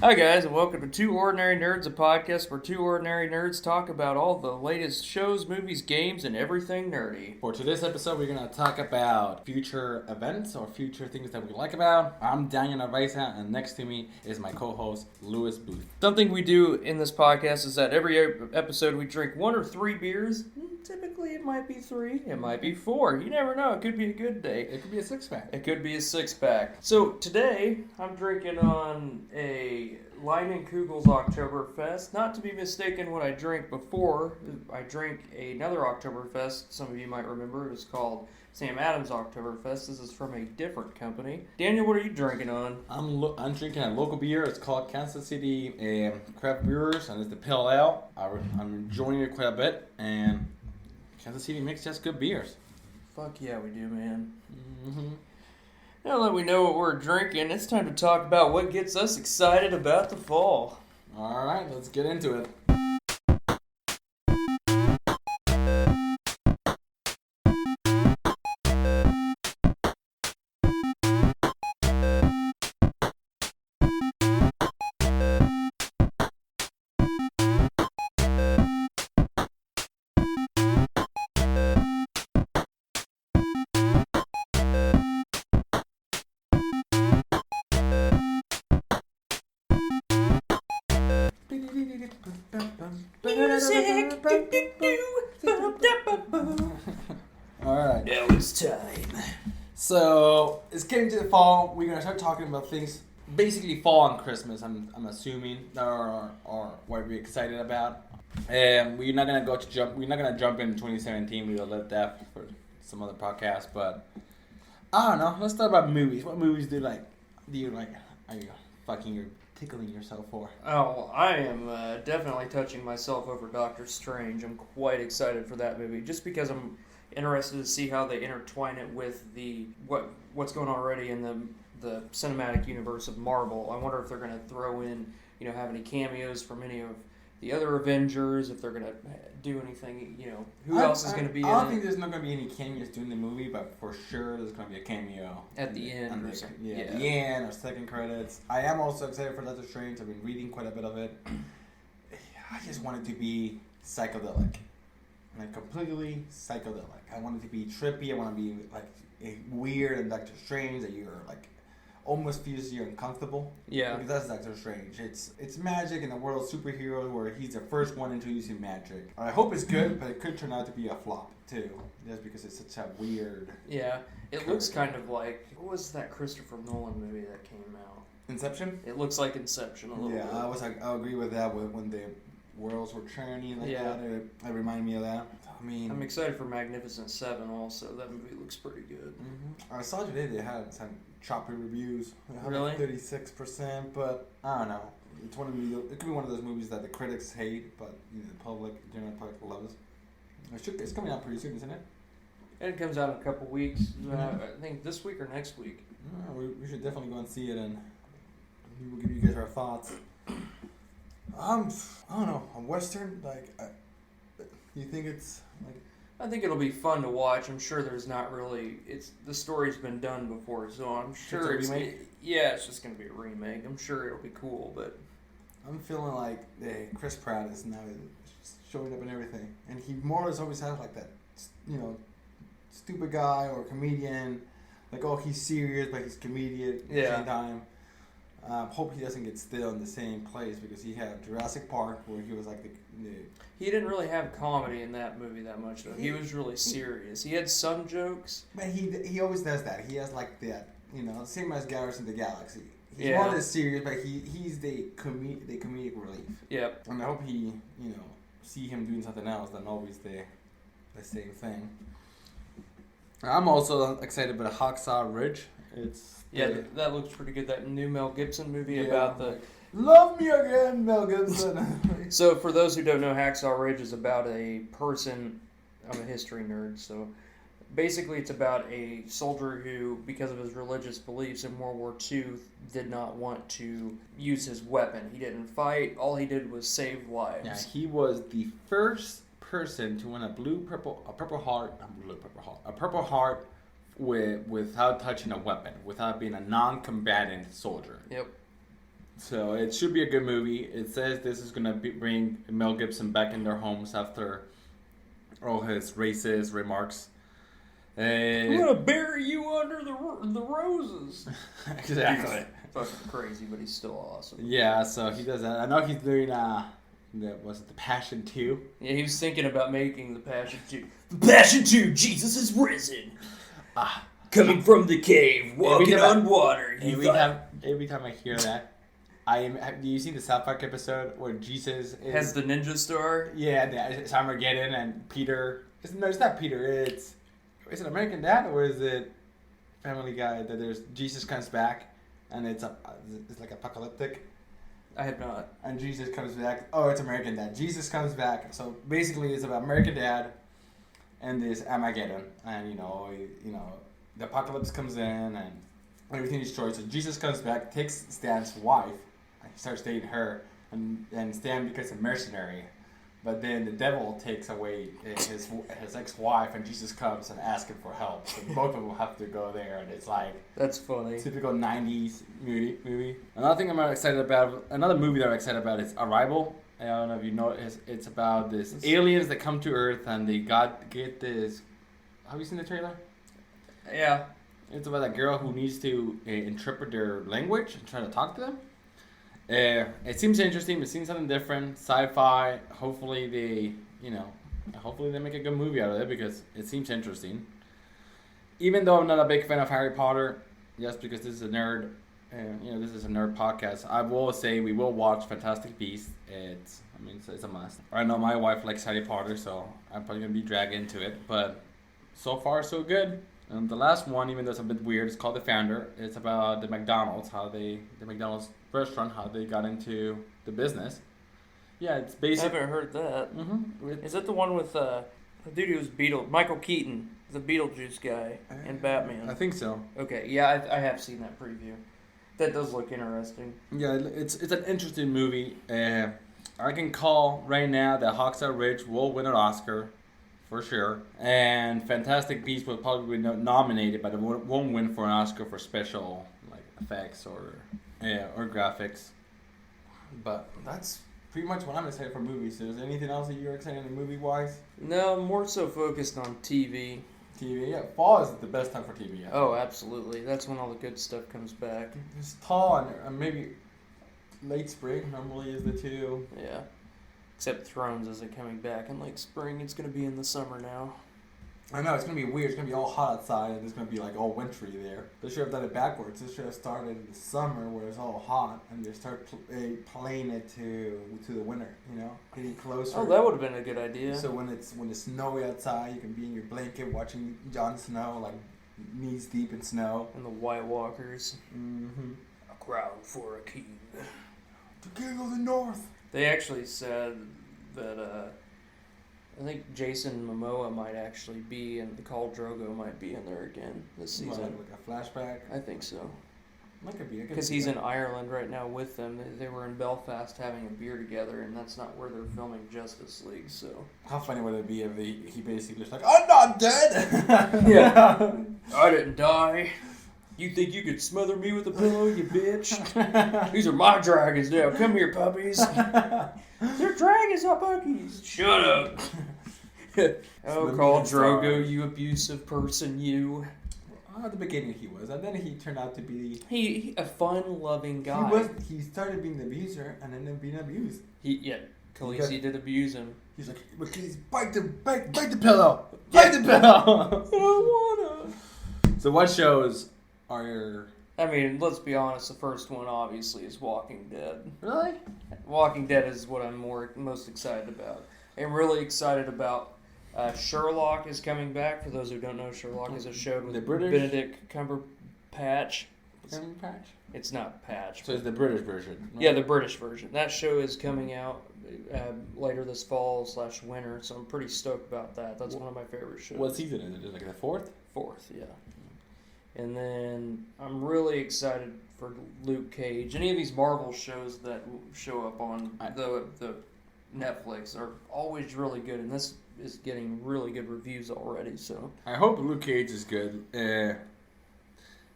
Hi, guys, and welcome to Two Ordinary Nerds, a podcast where two ordinary nerds talk about all the latest shows, movies, games, and everything nerdy. For today's episode, we're going to talk about future events or future things that we like about. I'm Daniel Narvaeza, and next to me is my co-host, Louis Booth. Something we do in this podcast is that every episode we drink 1 or 3 beers. Typically, it might be 3, it might be 4. You never know. It could be a good day. It could be a six-pack. It could be a 6-pack. So today, I'm drinking on a Leinenkugel's Oktoberfest. Not to be mistaken what I drank before. I drank another Oktoberfest. Some of you might remember. It was called Sam Adams Oktoberfest. This is from a different company. Daniel, what are you drinking on? I'm drinking a local beer. It's called Kansas City Craft Brewers, and it's the Pale Ale. I'm enjoying it quite a bit, and Kansas City makes just good beers. Fuck yeah, we do, man. Mm-hmm. Now that we know what we're drinking, it's time to talk about what gets us excited about the fall. All right, let's get into it. Music. Alright. Now it's time. So, it's getting to the fall. We're going to start talking about things, basically fall and Christmas, I'm assuming, or what we're excited about. We're not going to jump in 2017. We'll let that for some other podcast, but I don't know. Let's talk about movies. What movies do you like? Are you fucking or tickling yourself for? Oh, I am definitely touching myself over Doctor Strange. I'm quite excited for that movie, just because I'm interested to see how they intertwine it with what's going on already in the cinematic universe of Marvel. I wonder if they're going to throw in, have any cameos from any of the other Avengers, if they're going to do anything, who else is going to be in it. I don't think there's not going to be any cameos during the movie, but for sure there's going to be a cameo. At the end or something. Yeah, at the end or second credits. I am also excited for Doctor Strange. I've been reading quite a bit of it. I just want it to be psychedelic. Like, completely psychedelic. I want it to be trippy. I want to be, weird and Doctor Strange that you're, almost feels you're uncomfortable. Yeah. Because that's Doctor Strange. It's magic in the world of superheroes where he's the first one introducing magic. I hope it's good, but it could turn out to be a flop too. Just because it's such a weird. Yeah. It looks kind of like, what was that Christopher Nolan movie that came out? Inception? It looks like Inception a little bit. Yeah, I agree with that when the worlds were turning that. It reminded me of that. I mean, I'm excited for Magnificent Seven also. That movie looks pretty good. Mm-hmm. I saw today they had some choppy reviews. Really? 36%, but I don't know. It could be one of those movies that the critics hate, but the general public loves. It's coming out pretty soon, isn't it? And it comes out in a couple weeks. I think this week or next week. We should definitely go and see it, and we will give you guys our thoughts. I don't know. A Western, you think it's I think it'll be fun to watch. I'm sure there's not really. The story's been done before, so I'm sure it's a remake? It's just gonna be a remake. I'm sure it'll be cool, but I'm feeling like Chris Pratt is now showing up in everything, and he more or less always has that, stupid guy or comedian, he's serious but he's comedian at the same time. Hope he doesn't get still in the same place, because he had Jurassic Park where he was he didn't really have comedy in that movie that much though. He was really serious. He had some jokes, but he always does that. He has that, same as Guardians of the Galaxy. He's more than serious, but he's the comedic relief. Yep. And I hope he see him doing something else than always the same thing. I'm also excited about Hacksaw Ridge. That looks pretty good. That new Mel Gibson movie about the Love Me Again, Mel Gibson. So for those who don't know, Hacksaw Ridge is about a person. I'm a history nerd, so basically it's about a soldier who, because of his religious beliefs in World War II, did not want to use his weapon. He didn't fight. All he did was save lives. Yeah, he was the first person to win a Purple Heart without touching a weapon, without being a non-combatant soldier. Yep. So it should be a good movie. It says this is gonna bring Mel Gibson back in their homes after all his racist remarks. I'm gonna bury you under the roses. Exactly. Fucking crazy, but he's still awesome. Yeah, so he does that. I know he's doing was it The Passion 2? Yeah, he was thinking about making the Passion 2. The Passion 2, Jesus is risen. Coming from the cave, walking on water. Every time I hear that, do you see the South Park episode where Jesus has the ninja star? Yeah, it's Armageddon and Peter. It's not Peter. Is it American Dad or is it Family Guy that there's Jesus comes back and it's like apocalyptic? I have not. And Jesus comes back. Oh, it's American Dad. Jesus comes back. So basically, it's about American Dad and this Armageddon, and the apocalypse comes in and everything is destroyed. So Jesus comes back, takes Stan's wife, and starts dating her, and Stan becomes a mercenary. But then the devil takes away his ex-wife, and Jesus comes and asks him for help. So both of them have to go there, and it's like that's funny. Typical '90s movie. Another movie that I'm excited about is Arrival. I don't know if you know it's about this aliens that come to Earth and they get this. Have you seen the trailer? Yeah. It's about a girl who needs to interpret their language and try to talk to them. It seems interesting. It seems something different, sci-fi. Hopefully they make a good movie out of it because it seems interesting. Even though I'm not a big fan of Harry Potter, just because this is a nerd, this is a nerd podcast, I will say we will watch Fantastic Beasts. It's a must. I know my wife likes Harry Potter, so I'm probably gonna be dragged into it. But so far so good. And the last one, even though it's a bit weird, it's called The Founder. It's about the McDonald's, the McDonald's restaurant, how they got into the business. Yeah, it's basic. I haven't heard that. Mm-hmm. Is that the one with the dude who was Michael Keaton, the Beetlejuice guy in Batman? I think so. Okay, yeah, I have seen that preview. That does look interesting. Yeah, it's an interesting movie. I can call right now that Hacksaw Ridge will win an Oscar. For sure. And Fantastic Beasts will probably be nominated, but it won't win for an Oscar for special effects or graphics. But that's pretty much what I'm excited for movies. Is there anything else that you're excited in movie-wise? No, more so focused on TV. TV, yeah. Fall is the best time for TV. Oh, absolutely. That's when all the good stuff comes back. It's fall and maybe late spring normally is the two. Yeah. Except Thrones isn't coming back in spring. It's going to be in the summer now. I know, it's going to be weird. It's going to be all hot outside and it's going to be all wintry there. They should have done it backwards. They should have started in the summer where it's all hot and they start playing it to the winter, getting closer. Oh, that would have been a good idea. So when it's snowy outside, you can be in your blanket watching Jon Snow, knees deep in snow. And the White Walkers. Mm-hmm. A crown for a king. The king of the north. They actually said that I think Jason Momoa might actually be, and the Khal Drogo might be in there again this season. Like a flashback? I think so. That could be. Because he's in Ireland right now with them. They were in Belfast having a beer together, and that's not where they're filming Justice League. So how funny would it be if he basically was I'm not dead. Yeah, I didn't die. You think you could smother me with a pillow, you bitch? These are my dragons now. Come here, puppies. They're dragons, not puppies. Shut up. Oh, Khal Drogo, you abusive person, you. At the beginning he was, and then he turned out to be he a fun-loving guy. He started being the abuser, and then being abused. Khaleesi did abuse him. He's like, please bite the pillow. Bite the pillow. I don't wanna. So what shows are your... I mean, let's be honest, the first one obviously is Walking Dead. Really? Walking Dead is what I'm most excited about. I'm really excited about Sherlock is coming back. For those who don't know, Sherlock is a show with Benedict Cumberbatch. It's not Patch. So it's the British version. Right? Yeah, the British version. That show is coming out later this fall/winter, so I'm pretty stoked about that. That's one of my favorite shows. What season is it? Is it the fourth? Fourth, yeah. And then I'm really excited for Luke Cage. Any of these Marvel shows that show up on the Netflix are always really good, and this is getting really good reviews already. So I hope Luke Cage is good.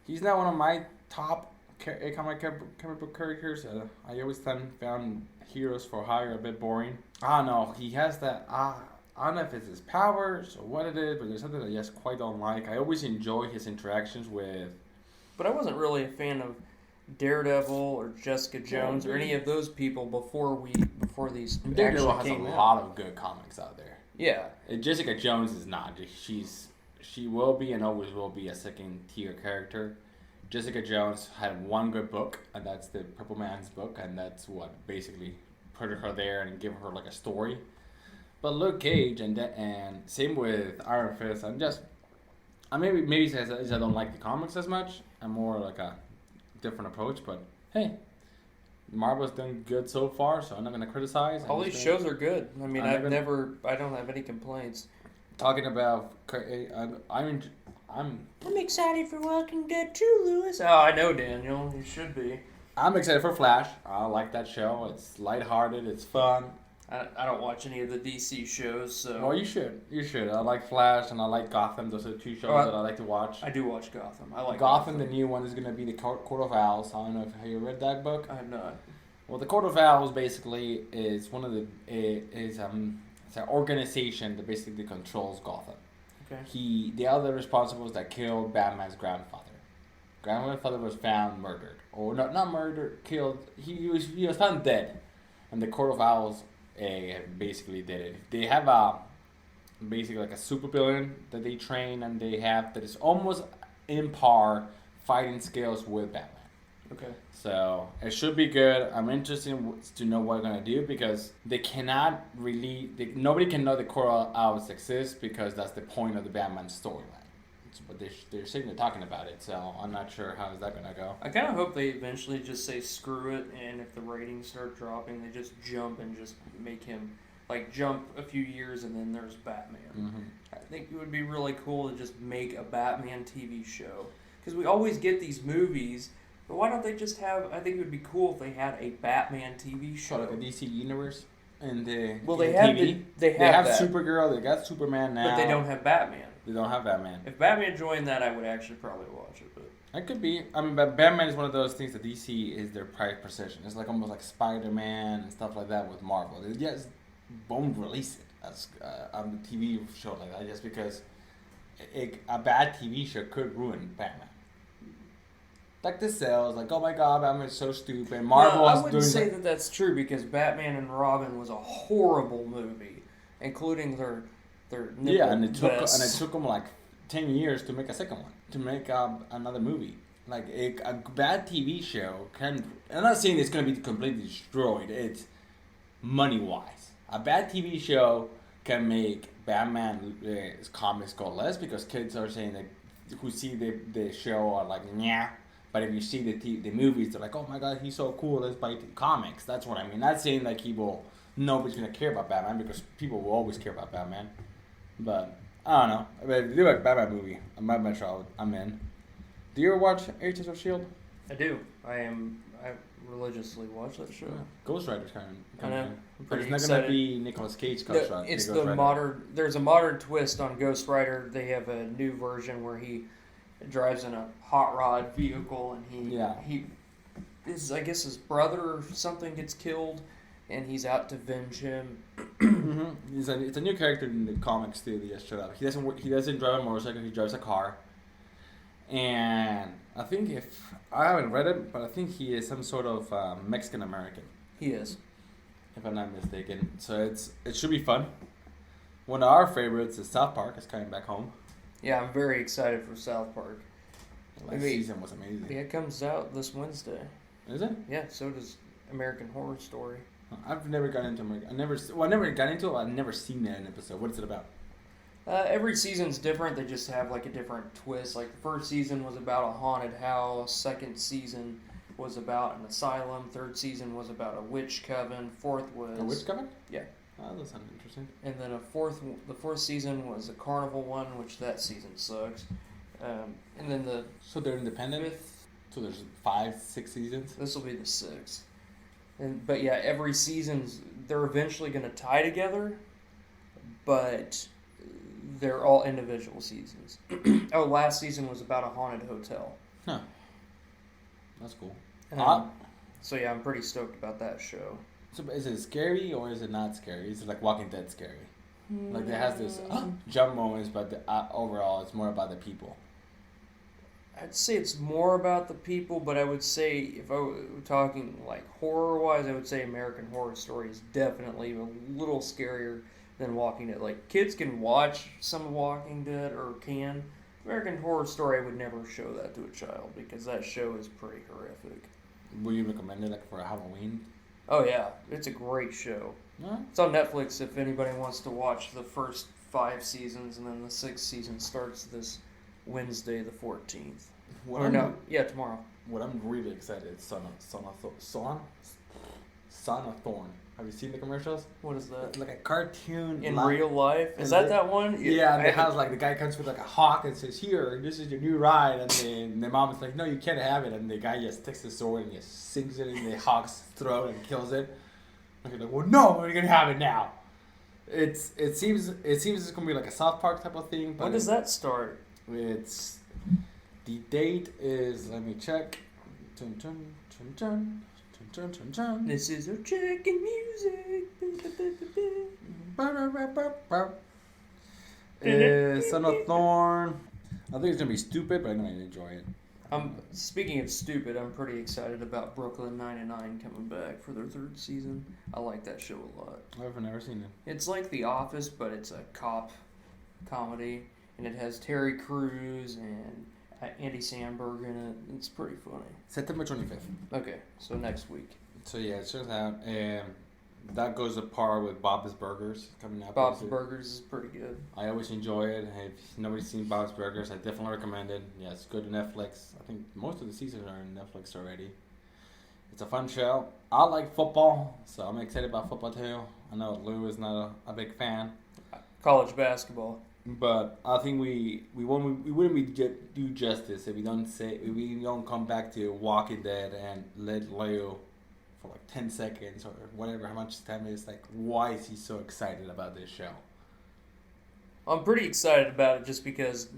He's not one of my top comic book characters. I always found Heroes for Hire a bit boring. I don't know. He has that. I don't know if it's his powers or what it is, but there's something that I just quite don't like. I always enjoy his interactions with. But I wasn't really a fan of Daredevil or Jessica Jones or any of those people before these Daredevil actually has came a out. lot of good comics out there. Yeah. Jessica Jones is not. She will be and always will be a second tier character. Jessica Jones had one good book, and that's the Purple Man's book, and that's what basically put her there and give her like a story. But Luke Cage and same with Iron Fist. Maybe it's as I don't like the comics as much. I'm more like a different approach. But hey, Marvel's done good so far, so I'm not gonna criticize. All these shows are good. I mean, I don't have any complaints. Talking about, I'm excited for Walking Dead too, Lewis. Oh, I know, Daniel. You should be. I'm excited for Flash. I like that show. It's lighthearted. It's fun. I don't watch any of the DC shows, so. Well, you should. You should. I like Flash and I like Gotham. Those are two shows that I like to watch. I do watch Gotham. I like Gotham. The new one is going to be the Court of Owls. I don't know if you read that book. I have not. Well, the Court of Owls basically is one of the it's an organization that basically controls Gotham. Okay. They are the responsibles that killed Batman's grandfather. Grandfather was found murdered, or not murdered, killed. He was found dead, and the Court of Owls basically did it. They have basically like a supervillain that they train, and they have that is almost in par fighting skills with Batman. Okay. So it should be good. I'm interested to know what they're gonna do because they cannot nobody can know the Court of Owls exists because that's the point of the Batman storyline. But they're saying they're talking about it, so I'm not sure how is that gonna go. I kind of hope they eventually just say screw it, and if the ratings start dropping, they just jump and just make him jump a few years, and then there's Batman. Mm-hmm. I think it would be really cool to just make a Batman TV show because we always get these movies. But why don't they just have? I think it would be cool if they had a Batman TV show, like a DC universe, and they have TV. They have that. Supergirl. They got Superman now, but they don't have Batman. They don't have Batman. If Batman joined that, I would actually probably watch it. But that could be. I mean, but Batman is one of those things that DC is their pride possession. It's like almost like Spider-Man and stuff like that with Marvel. They just won't release it as on the TV show like that, just because a bad TV show could ruin Batman. Like the sales, like, oh my god, Batman's so stupid. Marvel I wouldn't say that that's true because Batman and Robin was a horrible movie, including their yeah, and it took them like 10 years to make a second one, to make another movie. Like a bad TV show can. I'm not saying it's gonna be completely destroyed. It's money wise. A bad TV show can make Batman comics go less because kids are saying that who see the show are like yeah. But if you see the movies, they're like, oh my god, he's so cool, let's buy the comics. That's what I mean. Not saying like nobody's going to care about Batman because people will always care about Batman. But, I don't know. I mean, if you do a Batman movie, I'm in. Do you ever watch Agents of S.H.I.E.L.D.? I do. I religiously watch that show. Yeah. Ghost Rider's kind of. I know. But it's not going to be Nicolas Cage Ghost Rider. It's the modern. There's a modern twist on Ghost Rider. They have a new version where he drives in a hot rod vehicle, and I guess his brother or something gets killed, and he's out to avenge him. Mm-hmm. It's a new character in the comics too. They just showed up. He doesn't drive a motorcycle. He drives a car. And I think I haven't read it, but I think he is some sort of Mexican American. He is, if I'm not mistaken. So it should be fun. One of our favorites is South Park. Is coming back home. Yeah, I'm very excited for South Park. Last season was amazing. Yeah, it comes out this Wednesday. Is it? Yeah, so does American Horror Story. I've never got into American. I never got into it. I've never seen an episode. What is it about? Every season's different. They just have like a different twist. Like the first season was about a haunted house. Second season was about an asylum. Third season was about a witch coven. Fourth was a witch coven? Yeah. Oh, that sounds interesting. And then the fourth season was a carnival one, which that season sucks. And then so they're independent. Fifth, so there's 5-6 seasons. This will be the sixth. But yeah, every season's they're eventually going to tie together, but they're all individual seasons. Last season was about a haunted hotel. Huh. That's cool. So yeah, I'm pretty stoked about that show. So is it scary or is it not scary? Is it like Walking Dead scary? Like it has this jump moments, but overall it's more about the people. I'd say it's more about the people, but I would say if I were talking like horror-wise, I would say American Horror Story is definitely a little scarier than Walking Dead. Like kids can watch some of Walking Dead or can. American Horror Story, I would never show that to a child because that show is pretty horrific. Would you recommend it like for Halloween? Oh yeah, it's a great show. No. It's on Netflix if anybody wants to watch the first 5 seasons, and then the 6th season starts this Wednesday the 14th. Tomorrow. What I'm really excited is Son of Thorn. Have you seen the commercials? What is that? It's like a cartoon. In real life? Is that one? Yeah, and it has like the guy comes with like a hawk and says, "Here, this is your new ride," and then the mom is like, "No, you can't have it," and the guy just takes the sword and just sinks it in the hawk's throat and kills it. And he's like, "Well, no, we're gonna have it now." It seems it's gonna be like a South Park type of thing. But when does that start? It's the date is, let me check. Dun, dun, dun, dun. Dun, dun, dun. This is our chicken music. Son of Thorn. I think it's gonna be stupid, but I'm gonna enjoy it. Speaking of stupid, I'm pretty excited about Brooklyn Nine-Nine coming back for their 3rd season. I like that show a lot. I've never seen it. It's like The Office, but it's a cop comedy, and it has Terry Crews and Andy Samberg in it. It's pretty funny. September 25th. Okay, so next week. So yeah, it turns out that goes apart with Bob's Burgers coming out. Bob's Burgers is pretty good. I always enjoy it. If nobody's seen Bob's Burgers, I definitely recommend it. Yeah, it's good to Netflix. I think most of the seasons are on Netflix already. It's a fun show. I like football, so I'm excited about football too. I know Lou is not a big fan. College basketball. But I think we wouldn't do justice if we don't come back to Walking Dead and let Leo for like 10 seconds or whatever how much time it is. Like, why is he so excited about this show? I'm pretty excited about it just because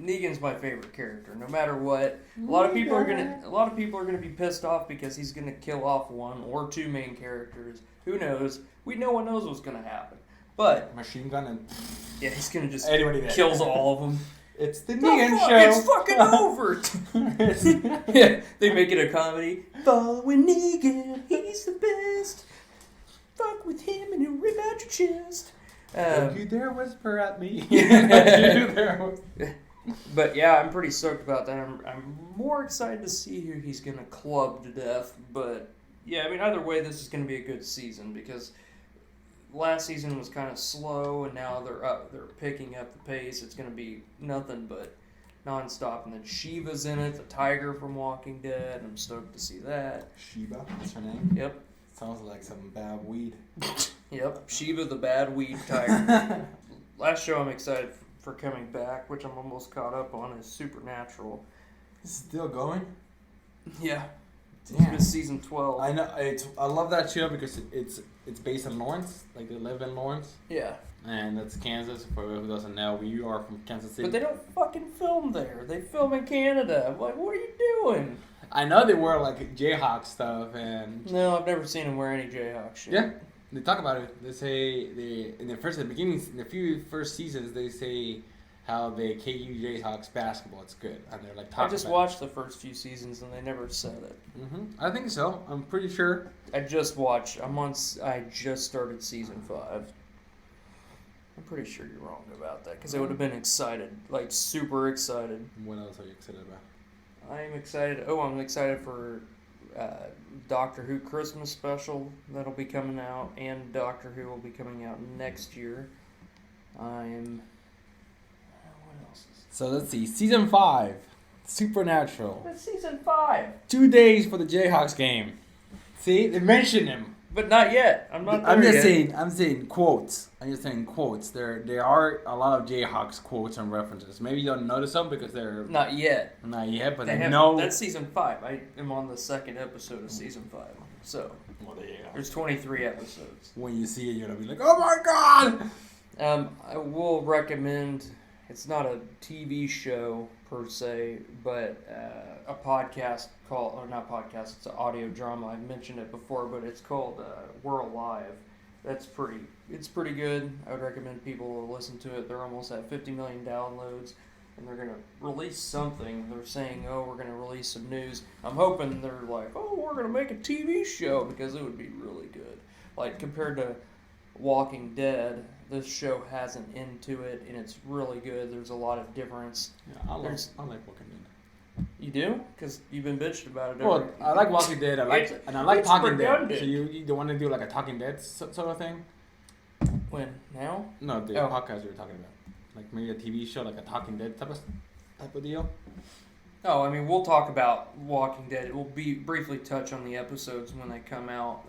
Negan's my favorite character. No matter what, a lot of people are gonna be pissed off because he's gonna kill off 1 or 2 main characters. Who knows? No one knows what's gonna happen. But machine gun and he's gonna just kills all of them. It's the Negan show. It's fucking over. Yeah, they make it a comedy. Following Negan, he's the best. Fuck with him and he'll rip out your chest. Don't you dare whisper at me. But yeah, I'm pretty stoked about that. I'm more excited to see who he's gonna club to death. But yeah, I mean, either way, this is gonna be a good season because last season was kind of slow, and now they're picking up the pace. It's going to be nothing but nonstop. And then Shiva's in it, the tiger from Walking Dead. I'm stoked to see that. Shiva, that's her name? Yep. Sounds like some bad weed. Yep, Shiva the bad weed tiger. Last show I'm excited for coming back, which I'm almost caught up on, is Supernatural. It's still going? Yeah. Damn. It's season 12. I know. I love that show because it's based in Lawrence. Like, they live in Lawrence. Yeah. And that's Kansas. For who doesn't know, we are from Kansas City. But they don't fucking film there. They film in Canada. Like, what are you doing? I know they wear, like, Jayhawk stuff and... No, I've never seen them wear any Jayhawk shit. Yeah. They talk about it. They say, in the beginnings, in the few first seasons, they say how the KU Jayhawks basketball, it's good. And they're like talking I just watched the first few seasons and they never said it. Mm-hmm. I think so. I'm pretty sure. I just started season 5. I'm pretty sure you're wrong about that because I would have been excited, like super excited. What else are you excited about? I'm excited for Doctor Who Christmas special that'll be coming out, and Doctor Who will be coming out next year. What else is So let's see. Season 5. Supernatural. That's season 5. 2 days for the Jayhawks game. See? They mention him. But not yet. I'm not there I'm just yet. saying quotes. There are a lot of Jayhawks quotes and references. Maybe you don't notice them because they're... Not yet. But they know... That's season 5. I am on the 2nd episode of season 5. So, Well, there you go. there's 23 episodes. When you see it, you're going to be like, oh my god! I will recommend it's not a TV show per se, but a podcast called, or not podcast, it's an audio drama. I've mentioned it before, but it's called We're Alive. It's pretty good. I would recommend people listen to it. They're almost at 50 million downloads, and they're gonna release something. They're saying, "Oh, we're gonna release some news." I'm hoping they're like, "Oh, we're gonna make a TV show," because it would be really good. Like compared to Walking Dead, this show has an end to it, and it's really good. There's a lot of difference. Yeah, I like Walking Dead. You do? Because you've been bitched about it. Well, I like Walking Dead. I like it's Talking Dead. redundant. So you don't want to do like a Talking Dead sort of thing? When? Now? No, the podcast we were talking about, like maybe a TV show, like a Talking Dead type of deal. Oh, I mean, we'll talk about Walking Dead. We'll briefly touch on the episodes when they come out.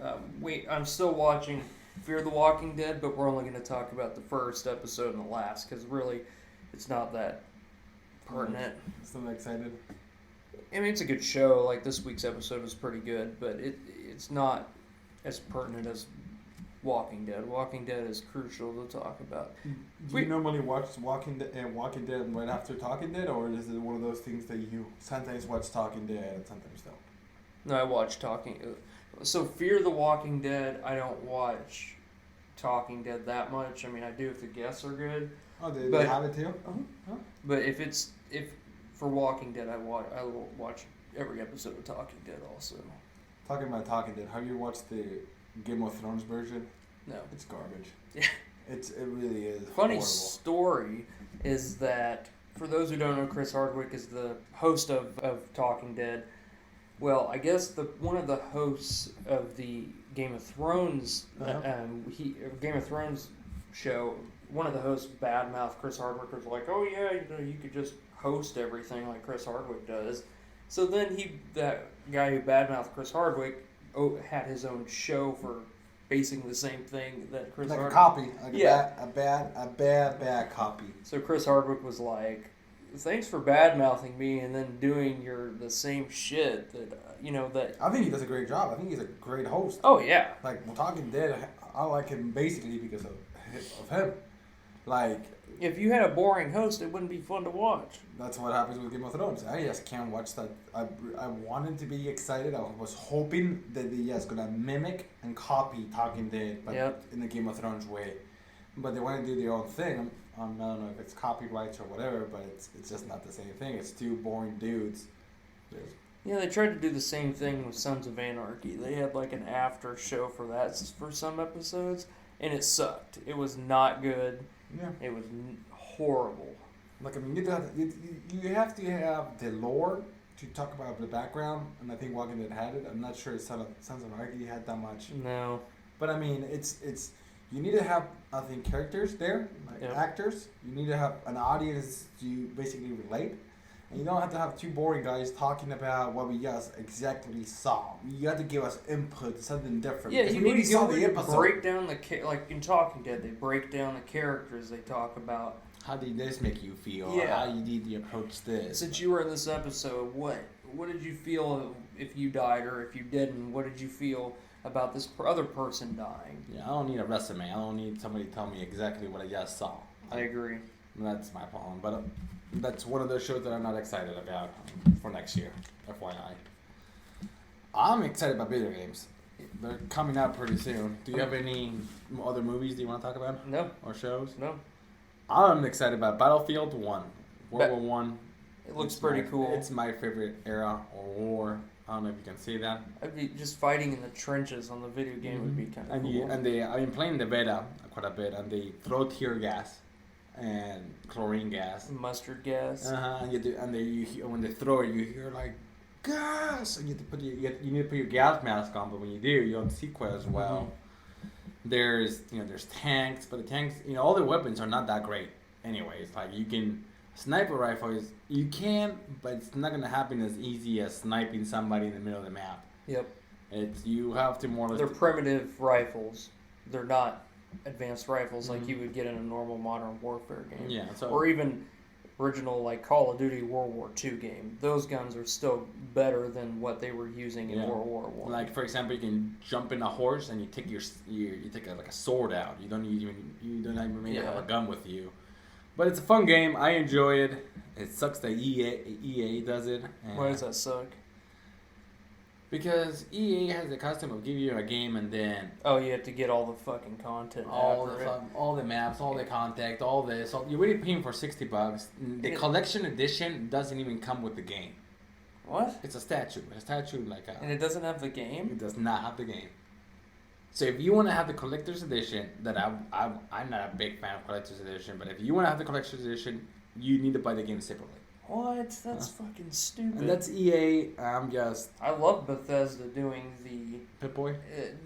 I'm still watching Fear the Walking Dead, but we're only going to talk about the first episode and the last, because really, it's not that pertinent. Still excited. I mean, it's a good show. Like, this week's episode was pretty good, but it's not as pertinent as Walking Dead. Walking Dead is crucial to talk about. Do you normally watch Walking Dead right after Talking Dead, or is it one of those things that you sometimes watch Talking Dead and sometimes don't? No, I watch So Fear the Walking Dead, I don't watch Talking Dead that much. I mean, I do if the guests are good. Oh, they But- have it too? Uh-huh. But if for Walking Dead, I will watch every episode of Talking Dead also. Talking about Talking Dead, have you watched the Game of Thrones version? No. It's garbage. Yeah. It really is Funny horrible. story is that, for those who don't know, Chris Hardwick is the host of Talking Dead. Well, I guess one of the hosts of the Game of Thrones Game of Thrones show, one of the hosts badmouthed Chris Hardwick, was like, "Oh yeah, you could just host everything like Chris Hardwick does." So then that guy who badmouthed Chris Hardwick had his own show for basing the same thing that Chris Like Hardwick. a copy. Like Yeah. a bad copy. So Chris Hardwick was like, "Thanks for badmouthing me and then doing the same shit that that." I think he does a great job. I think he's a great host. Oh yeah. Like, Talking Dead, I like him basically because of him. Like, If you had a boring host, it wouldn't be fun to watch. that's what happens with Game of Thrones. I just can't watch that. I wanted to be excited. I was hoping that they just gonna mimic and copy Talking Dead, but Yep. in the Game of Thrones way. But they want to do their own thing. I don't know if it's copyrights or whatever, but it's just not the same thing. It's two boring dudes. Yeah, they tried to do the same thing with Sons of Anarchy. They had like an after show for that for some episodes, and it sucked. It was not good. Yeah. It was horrible. Like, I mean, you have to have the lore to talk about the background, and I think Walking Dead had it. I'm not sure Sons of Anarchy had that much. No. But I mean, it's you need to have, I think, characters there, like Yep. actors. You need to have an audience to basically relate, and you don't have to have two boring guys talking about what we just exactly saw. You have to give us input, something different. Yeah, because you we need already to saw go the and episode. break down like in Talking Dead, they break down the characters. They talk about, How did this make you feel? Yeah. How did you approach this? since you were in this episode, what did you feel if you died, or if you didn't? What did you feel about this other person dying? Yeah, I don't need a resume. I don't need somebody to tell me exactly what I just saw. I agree. That's my problem. But that's one of those shows that I'm not excited about for next year. FYI. I'm excited about video games. They're coming out pretty soon. Do you have any other movies that you want to talk about? No, Or shows? no. I'm excited about Battlefield 1. World Ba- War One. It looks It's pretty my- cool. It's my favorite era or war. I don't know if you can see that. I'd be just fighting in the trenches on the video game would be kind of And cool. I've been playing the beta quite a bit, and they throw tear gas and chlorine gas. Mustard gas. And when they throw it, you hear like gas, and you have to you need to put your gas mask on. But when you do, you don't see quite as well. There's tanks, but the tanks, all the weapons are not that great. Anyways, like you can. Sniper rifles, you can, but it's not gonna happen as easy as sniping somebody in the middle of the map. Yep. You have to more or less. They're primitive rifles. They're not advanced rifles like you would get in a normal Modern Warfare game. Yeah. So. Or even original like Call of Duty World War II game. Those guns are still better than what they were using in Yeah. World War One. Like for example, you can jump in a horse and you take you take like a sword out. You don't even need to have a gun with you. But it's a fun game. I enjoy it. It sucks that EA does it. And Why does that suck? because EA has the custom of giving you a game and then Oh, you have to get all the fucking content all after the it. fun, all the maps, all the contact, all this. You're really paying for $60. The It- collection edition doesn't even come with the game. What? It's a statue. A statue like And a. it doesn't have the game? It does not have the game. So if you want to have the collector's edition, that I'm not a big fan of collector's edition, but if you want to have the collector's edition, you need to buy the game separately. What? That's fucking stupid. And that's EA. I'm just I love Bethesda doing the Pip-Boy.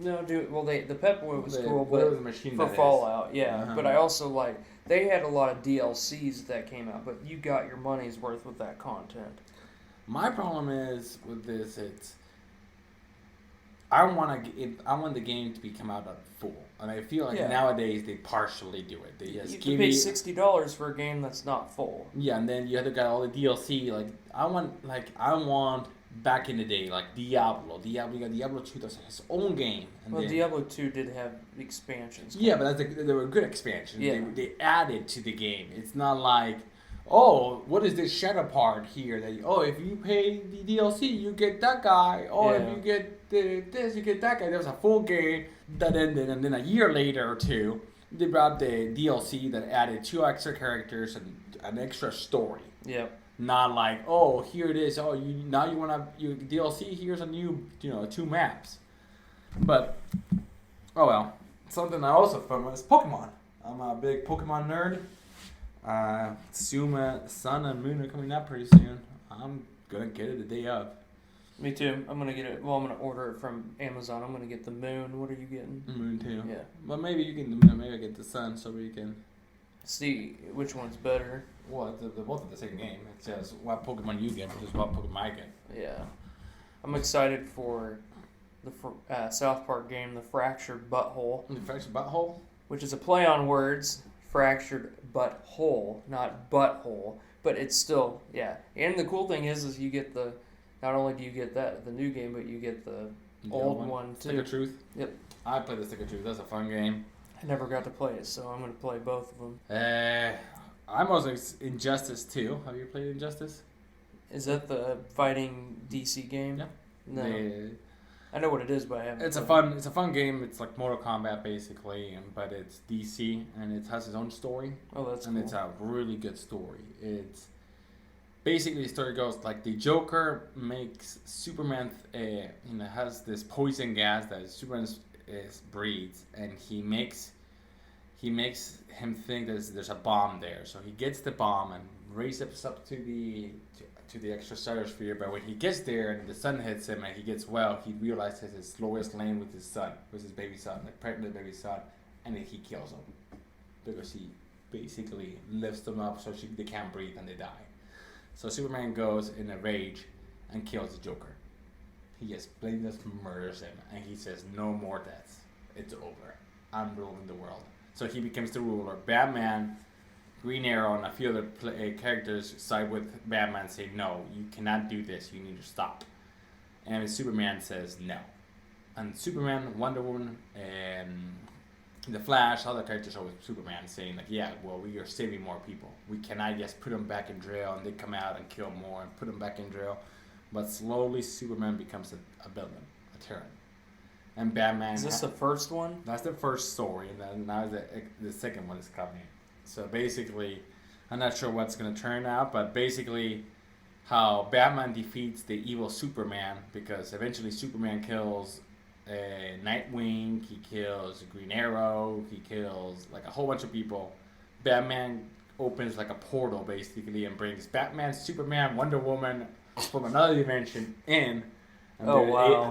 the Pep Boy was cool, whatever but the machine for that is. Fallout, yeah. Uh-huh. But I also like they had a lot of DLCs that came out, but you got your money's worth with that content. My problem is with this. It's I want the game to be come out at full, and I feel like Yeah. nowadays they partially do it. They You just have to give pay you $60 for a game that's not full. yeah, and then you have to get all the DLC. I want back in the day like Diablo. You got Diablo 2. That's his own game. And Well, then, Diablo 2 did have expansions. yeah, but they were good expansions. Yeah. They added to the game. It's not like, oh, what is this shadow part here? If you pay the DLC, you get that guy. Oh, Yeah. if you get this, you get that guy. There was a full game that ended, and then a year later or two, they brought the DLC that added 2 extra characters and an extra story. Yep. Not like, oh, here it is. Oh, you want to your DLC. Here's a new, 2 maps. But oh well. Something I also found was Pokemon. I'm a big Pokemon nerd. Suma, Sun and Moon are coming up pretty soon. I'm gonna get it the day of. Me too. I'm gonna get it. Well, I'm gonna order it from Amazon. I'm gonna get the Moon. What are you getting? Moon too. Yeah. But maybe you can. Maybe I get the Sun so we can. See which one's better. Well, they're both of the same game. It's just what Pokemon you get versus what Pokemon I get. Yeah. I'm excited for the South Park game, The Fractured Butthole, The fractured butthole. which is a play on words. Fractured butthole, not butthole, but it's still And the cool thing is you get the. Not only do you get the new game, but you get the old one too. Stick of Truth. Yep. I played the Stick of Truth. That's a fun game. I never got to play it, so I'm gonna play both of them. I'm also Injustice 2. Have you played Injustice? Is that the fighting DC game? Yeah. No, They- I know what it is, but I haven't. It's a fun game. It's like Mortal Kombat basically, but it's DC and it has its own story, Oh, that's and cool. it's a really good story. It's basically the story goes like the Joker makes Superman, has this poison gas that Superman breathes, and he makes him think there's a bomb there. So he gets the bomb and races up to the extra stratosphere. But when he gets there and the sun hits him and he gets he realizes his Lois Lane with his baby son, like pregnant baby son, and then he kills him because he basically lifts them up so they can't breathe and they die. So Superman goes in a rage and kills the Joker. He just blatantly murders him and he says, "No more deaths. It's over. I'm ruling the world." So he becomes the ruler. Batman, Green Arrow, and a few other characters side with Batman, say, "No, you cannot do this. You need to stop." And Superman says no. And Superman, Wonder Woman, and The Flash, other characters are with Superman saying like, "Yeah, well, we are saving more people. We cannot just put them back in jail and they come out and kill more and put them back in jail." But slowly Superman becomes a villain, a tyrant. And Batman... Is this the first one? That's the first story, and then now the second one is coming. So basically, I'm not sure what's going to turn out, but basically how Batman defeats the evil Superman, because eventually Superman kills Nightwing, he kills Green Arrow, he kills like a whole bunch of people. Batman opens like a portal basically and brings Batman, Superman, Wonder Woman from another dimension in, and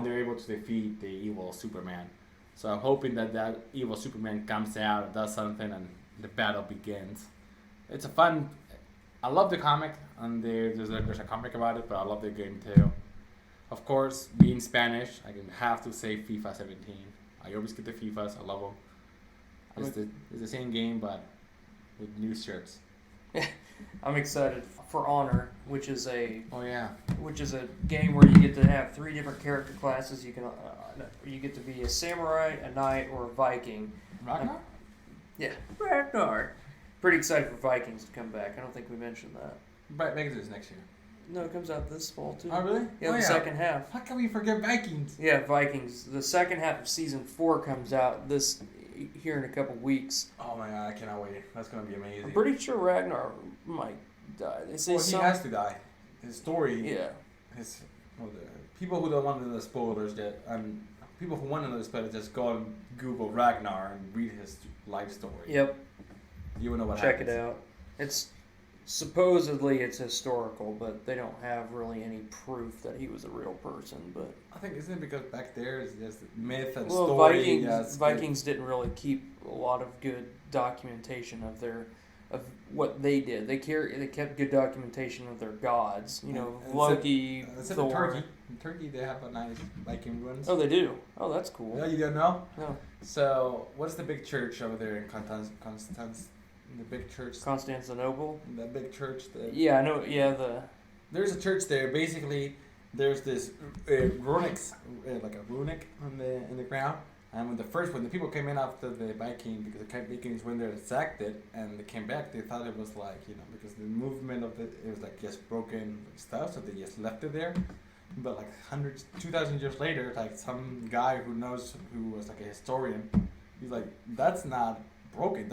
they're able to defeat the evil Superman. So I'm hoping that evil Superman comes out and does something and the battle begins. It's a fun. I love the comic, and there's a comic about it, but I love the game too. Of course, being Spanish, I can have to say FIFA 17. I always get the FIFAs. I love them. It's the same game, but with new shirts. I'm excited for Honor, which is a game where you get to have 3 different character classes. You get to be a samurai, a knight, or a Viking. Ragnar? Yeah, Ragnar. pretty excited for Vikings to come back. I don't think we mentioned that. But Vikings is next year. No, it comes out this fall too. Oh really? Yeah, oh, the second half. How can we forget Vikings? Yeah, Vikings. The second half of season 4 comes out here in a couple weeks. Oh my god, I cannot wait. That's gonna be amazing. I'm pretty sure Ragnar might die. They say Well, he some. has to die. His story. Yeah. His. Well, the people who don't want to know the spoilers, people who want to know the spoilers, just go and Google Ragnar and read his life story. Yep. You will know what Check happens. it out. It's supposedly it's historical, but they don't have really any proof that he was a real person. But I think isn't it because back there is just myth and well, story. Vikings didn't really keep a lot of good documentation of what they did. They kept good documentation of their gods. You know, And Loki, Except in Thor. Turkey. In Turkey, they have a nice Viking ruins. Oh, they do. Oh, that's cool. Yeah, you don't know? No, So, what's the big church over there in Constance? The big church. Constantinople. The big church. Yeah, I know. Yeah, There's a church there. Basically, there's this runic, like a runic in the ground. And when the people came in after the Viking, because the Vikings went there and sacked it, and they came back, they thought it was like, because the movement of it was like just broken stuff, so they just left it there. But like 2,000 years later, like some guy who was like a historian, he's like, that's not broken,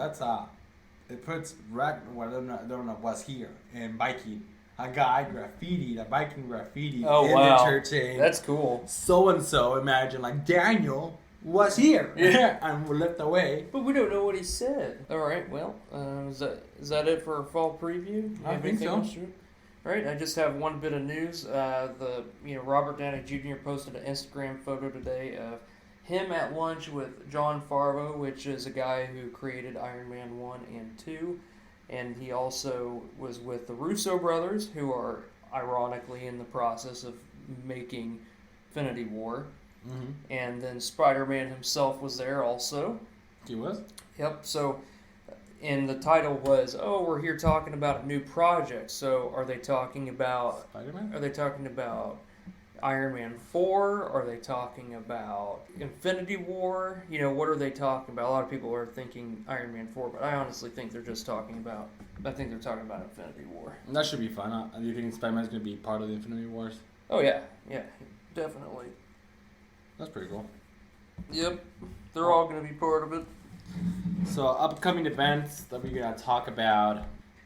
it puts what I don't know what's here in Viking. A guy graffitied, a Viking graffiti Oh, in wow. the church saying, that's cool. so and so, imagine like Daniel was here, Yeah. and we left away. But we don't know what he said. All right. Well, is that it for our fall preview? You I have think anything so. else to- All right. I just have one bit of news. Robert Downey Jr. posted an Instagram photo today of him at lunch with Jon Favreau, which is a guy who created Iron Man 1 and 2. And he also was with the Russo brothers, who are ironically in the process of making Infinity War. Mm-hmm. And then Spider-Man himself was there also. He was? Yep. So, and the title was, "Oh, we're here talking about a new project." So, are they talking about? Spider-Man? Are they talking about Iron Man 4? Are they talking about Infinity War? What are they talking about? A lot of people are thinking Iron Man 4, but I honestly think they're just talking about. I think they're talking about Infinity War. That should be fun. Do you think Spider-Man's going to be part of the Infinity Wars? Oh yeah, definitely. That's pretty cool. Yep, they're all going to be part of it. So upcoming events that we're gonna talk about.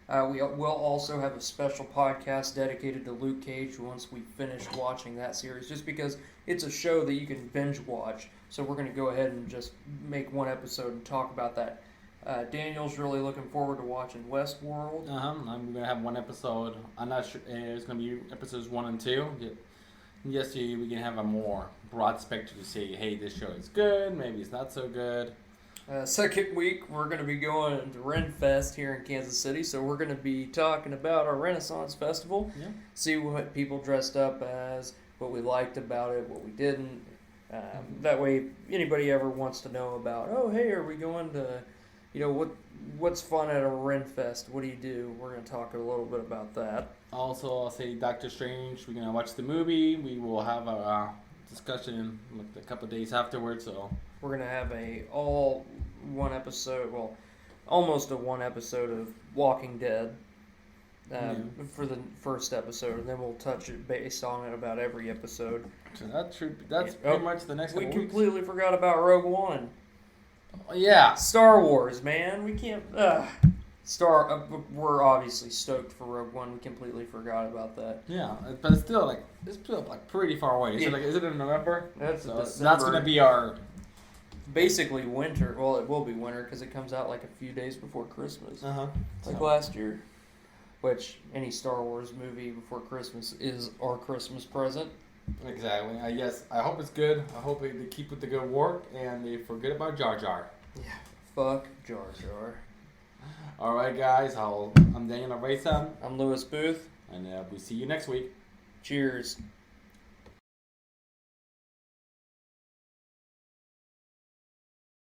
We will also have a special podcast dedicated to Luke Cage once we finish watching that series, just because it's a show that you can binge watch. So we're going to go ahead and just make one episode and talk about that. Daniel's really looking forward to watching Westworld. I'm gonna have one episode. I'm not sure it's gonna be episodes 1 and 2. Yes, we can have a more broad spectrum to say, hey, this show is good, maybe it's not so good. Second week, we're going to be going to RenFest here in Kansas City, so we're going to be talking about our Renaissance Festival, Yeah. see what people dressed up as, what we liked about it, what we didn't. That way, anybody ever wants to know about, oh, hey, are we going to, what's fun at a RenFest? What do you do? We're going to talk a little bit about that. Also, I'll say Doctor Strange. We're gonna watch the movie. We will have a discussion like a couple of days afterwards. So We're going to have almost a one episode of Walking Dead for the first episode, and then we'll touch it based on it about every episode. that's Yeah. pretty much the next We couple weeks. completely forgot about Rogue One. Yeah. Star Wars, man. We can't... we're obviously stoked for Rogue One. We completely forgot about that. Yeah, but it's still pretty far away. Yeah. Is it in November? That's So December. that's gonna be our. Basically winter. Well, it will be winter because it comes out like a few days before Christmas. Like So- last year. Which, any Star Wars movie before Christmas is our Christmas present. Exactly. I hope it's good. I hope they keep with the good work and they forget about Jar Jar. Yeah. Fuck Jar Jar. All right, guys. I'm Daniel Areza, I'm Lewis Booth. and we'll see you next week. Cheers.